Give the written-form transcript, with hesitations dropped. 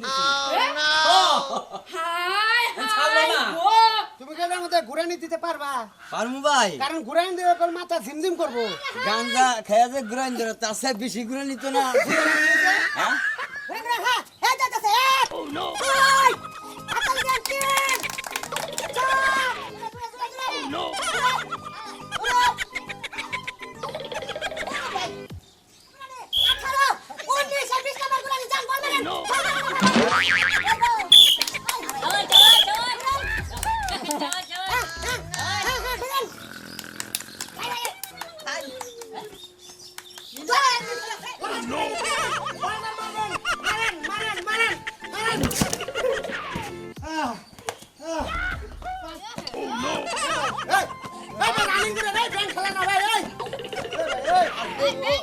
দিছি হাই ছাড়লো হাই না। গো তুমি কেন আমাদের ঘুরানি দিতে পারবা পারমু ভাই কারণ ঘুরানি দিলে তোর মাথা ঝিমঝিম করবো গাঞ্জা খেয়ে যে ঘুরাইন ধরে তার সাথে বেশি ঘুরে নিত না হ্যাঁ রানিং করে ভাই ব্যাংক খেলা না ভাই এই